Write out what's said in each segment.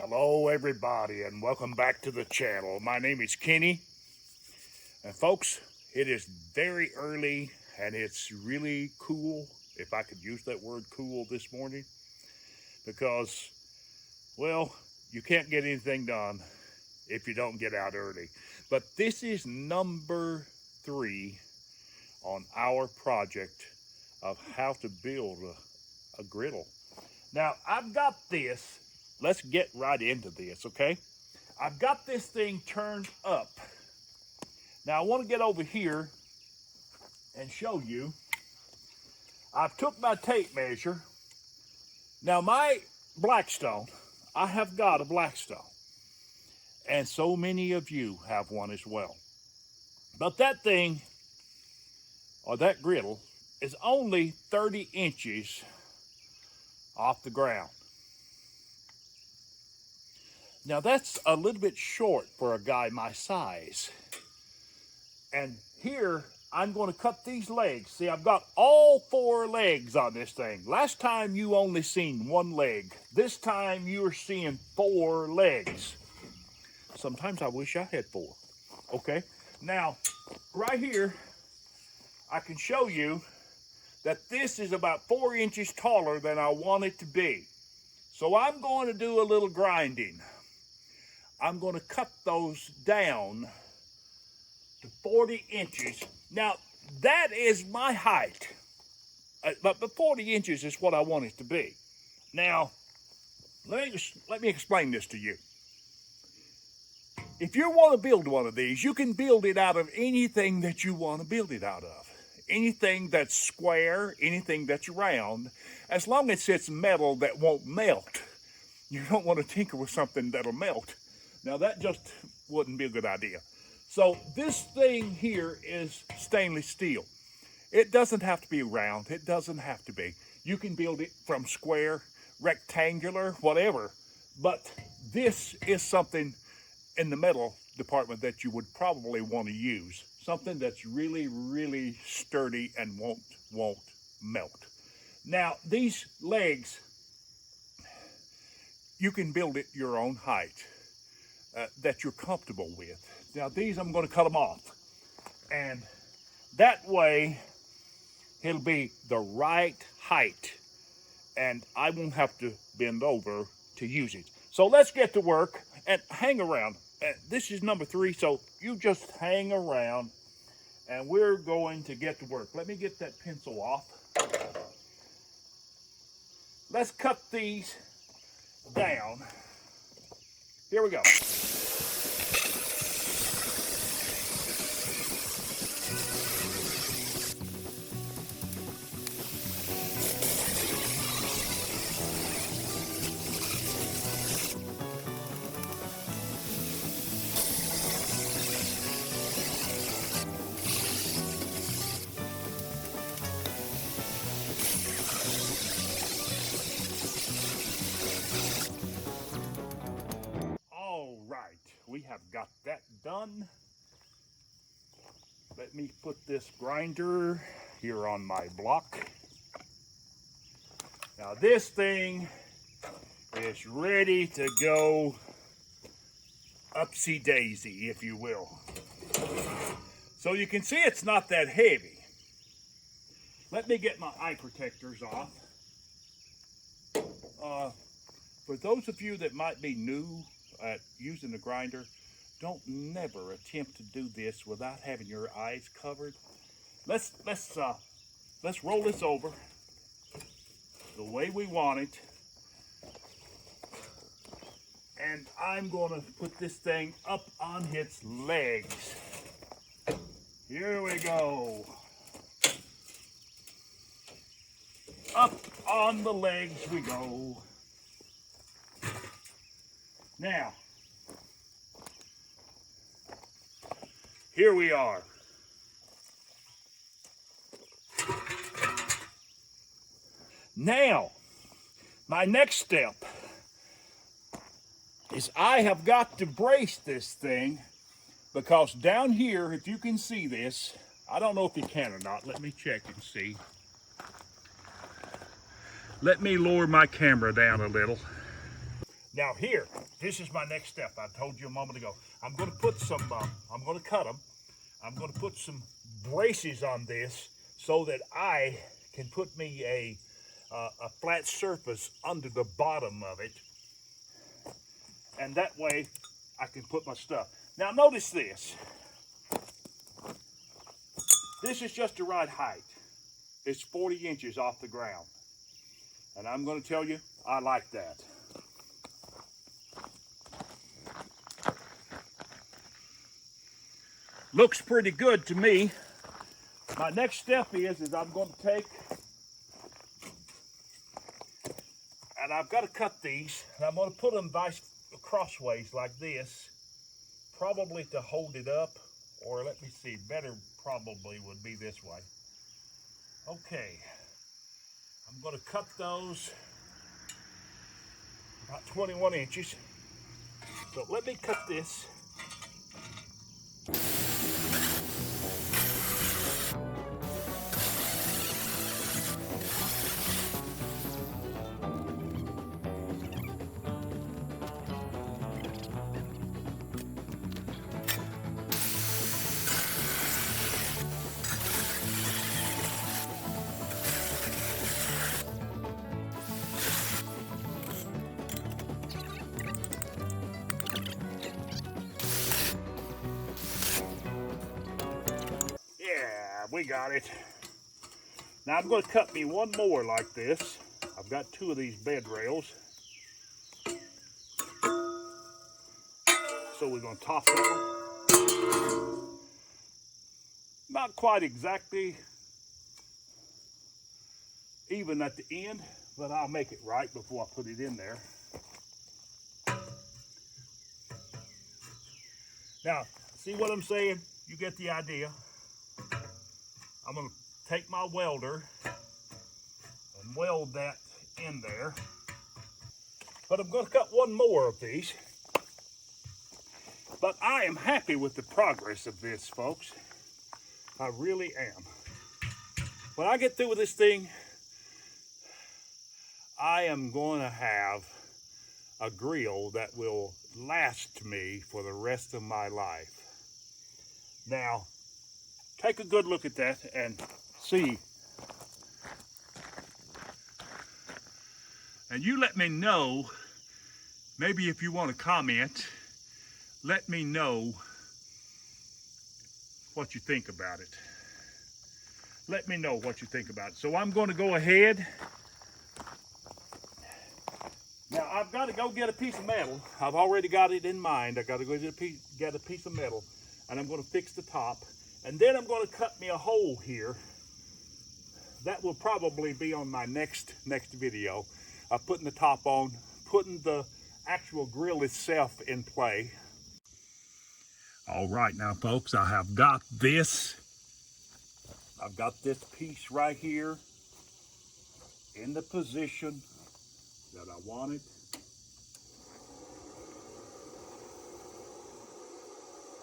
Hello everybody and welcome back to the channel. My name is Kenny and folks, it is very early and it's really cool, if I could use that word cool this morning, because well, you can't get anything done if you don't get out early. But this is number 3 on our project of how to build a griddle. Now I've got this. Let's get right into this, okay? I've got this thing turned up. Now I want to get over here and show you. I've took my tape measure. Now my Blackstone, I have got a Blackstone. And so many of you have one as well. But that thing, or that griddle, is only 30 inches off the ground. Now that's a little bit short for a guy my size. And here I'm going to cut these legs. See, I've got all 4 legs on this thing. Last time you only seen 1 leg. This time you're seeing 4 legs. Sometimes I wish I had 4. Okay, now right here I can show you that this is about 4 inches taller than I want it to be. So I'm going to do a little grinding. I'm going to cut those down to 40 inches. Now, that is my height. But 40 inches is what I want it to be. Now, let me explain this to you. If you want to build one of these, you can build it out of anything that you want to build it out of. Anything that's square, anything that's round, as long as it's metal that won't melt. You don't want to tinker with something that'll melt. Now that just wouldn't be a good idea. So this thing here is stainless steel. It doesn't have to be round. It doesn't have to be. You can build it from square, rectangular, whatever. But this is something in the metal department that you would probably want to use. Something that's really, really sturdy and won't melt. Now these legs, you can build it your own height. That you're comfortable with. Now these I'm going to cut them off, and that way it'll be the right height and I won't have to bend over to use it. So let's get to work and hang around. This is number 3, so you just hang around and we're going to get to work. Let me get that pencil off. Let's cut these down. Here we go. We have got that done. Let me put this grinder here on my block. Now this thing is ready to go upsy daisy, if you will. So you can see it's not that heavy. Let me get my eye protectors off. For those of you that might be new at using the grinder, don't never attempt to do this without having your eyes covered. Let's roll this over the way we want it, and I'm going to put this thing up on its legs. Here we go. Up on the legs we go. Now, here we are. Now, my next step is I have got to brace this thing, because down here, if you can see this, I don't know if you can or not. Let me check and see. Let me lower my camera down a little. Now here, this is my next step. I told you a moment ago. I'm going to put some, I'm going to cut them. I'm going to put some braces on this so that I can put me a flat surface under the bottom of it. And that way I can put my stuff. Now notice this. This is just the right height. It's 40 inches off the ground. And I'm going to tell you, I like that. Looks pretty good to me. My next step is I'm going to take, and I've got to cut these, and I'm going to put them crossways like this, probably to hold it up, or let me see, better probably would be this way. Okay, I'm going to cut those about 21 inches. So let me cut this. We got it. Now I'm going to cut me one more like this. I've got two of these bed rails. So we're going to toss them. Not quite exactly even at the end, but I'll make it right before I put it in there. Now, see what I'm saying? You get the idea. I'm going to take my welder and weld that in there. But I'm going to cut one more of these. But I am happy with the progress of this, folks. I really am. When I get through with this thing, I am going to have a grill that will last me for the rest of my life. Now, take a good look at that and see. And you let me know, maybe if you want to comment, let me know what you think about it. Let me know what you think about it. So I'm going to go ahead. Now I've got to go get a piece of metal. I've already got it in mind. I've got to go get a piece of metal, and I'm going to fix the top. And then I'm going to cut me a hole here. That will probably be on my next video. Putting the top on, putting the actual grill itself in play. All right now, folks, I have got this. I've got this piece right here in the position that I want it.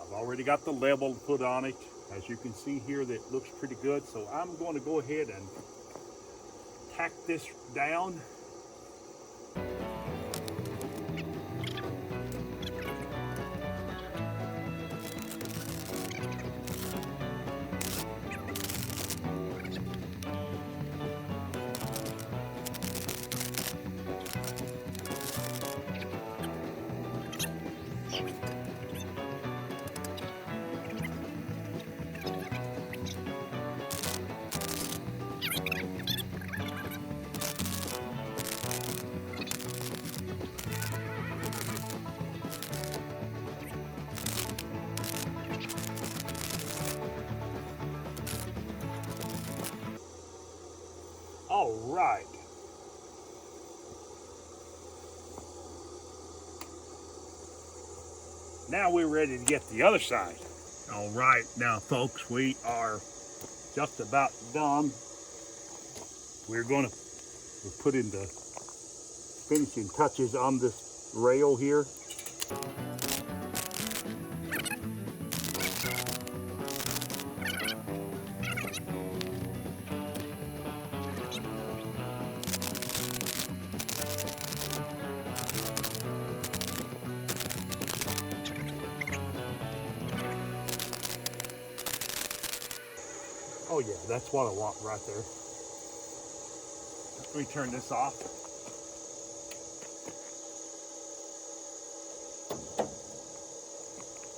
I've already got the level put on it. As you can see here, that looks pretty good. So I'm going to go ahead and tack this down. All right. Now we're ready to get the other side. All right, now folks, we are just about done. We're going to put in the finishing touches on this rail here. Oh yeah, that's what I want right there. Let me turn this off.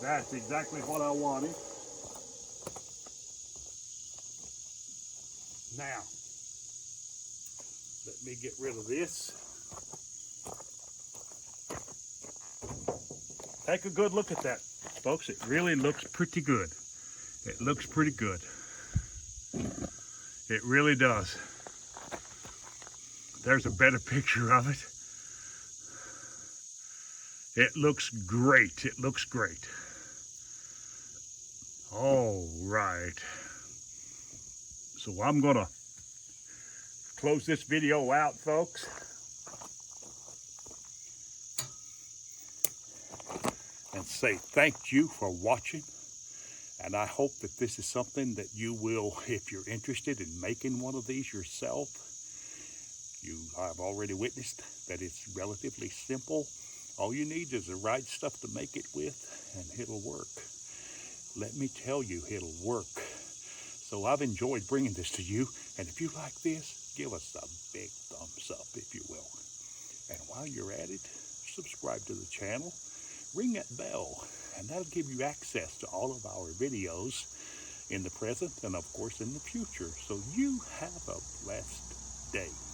That's exactly what I wanted. Now, let me get rid of this. Take a good look at that, folks. It really looks pretty good. It looks pretty good. It really does. There's a better picture of it. It looks great. It looks great. All right. So I'm gonna close this video out, folks. And say thank you for watching. And I hope that this is something that you will, if you're interested in making one of these yourself, you have already witnessed that it's relatively simple. All you need is the right stuff to make it with, and it'll work. Let me tell you, it'll work. So I've enjoyed bringing this to you, and if you like this, give us a big thumbs up, if you will. And while you're at it, subscribe to the channel, ring that bell, and that'll give you access to all of our videos in the present and, of course, in the future. So you have a blessed day.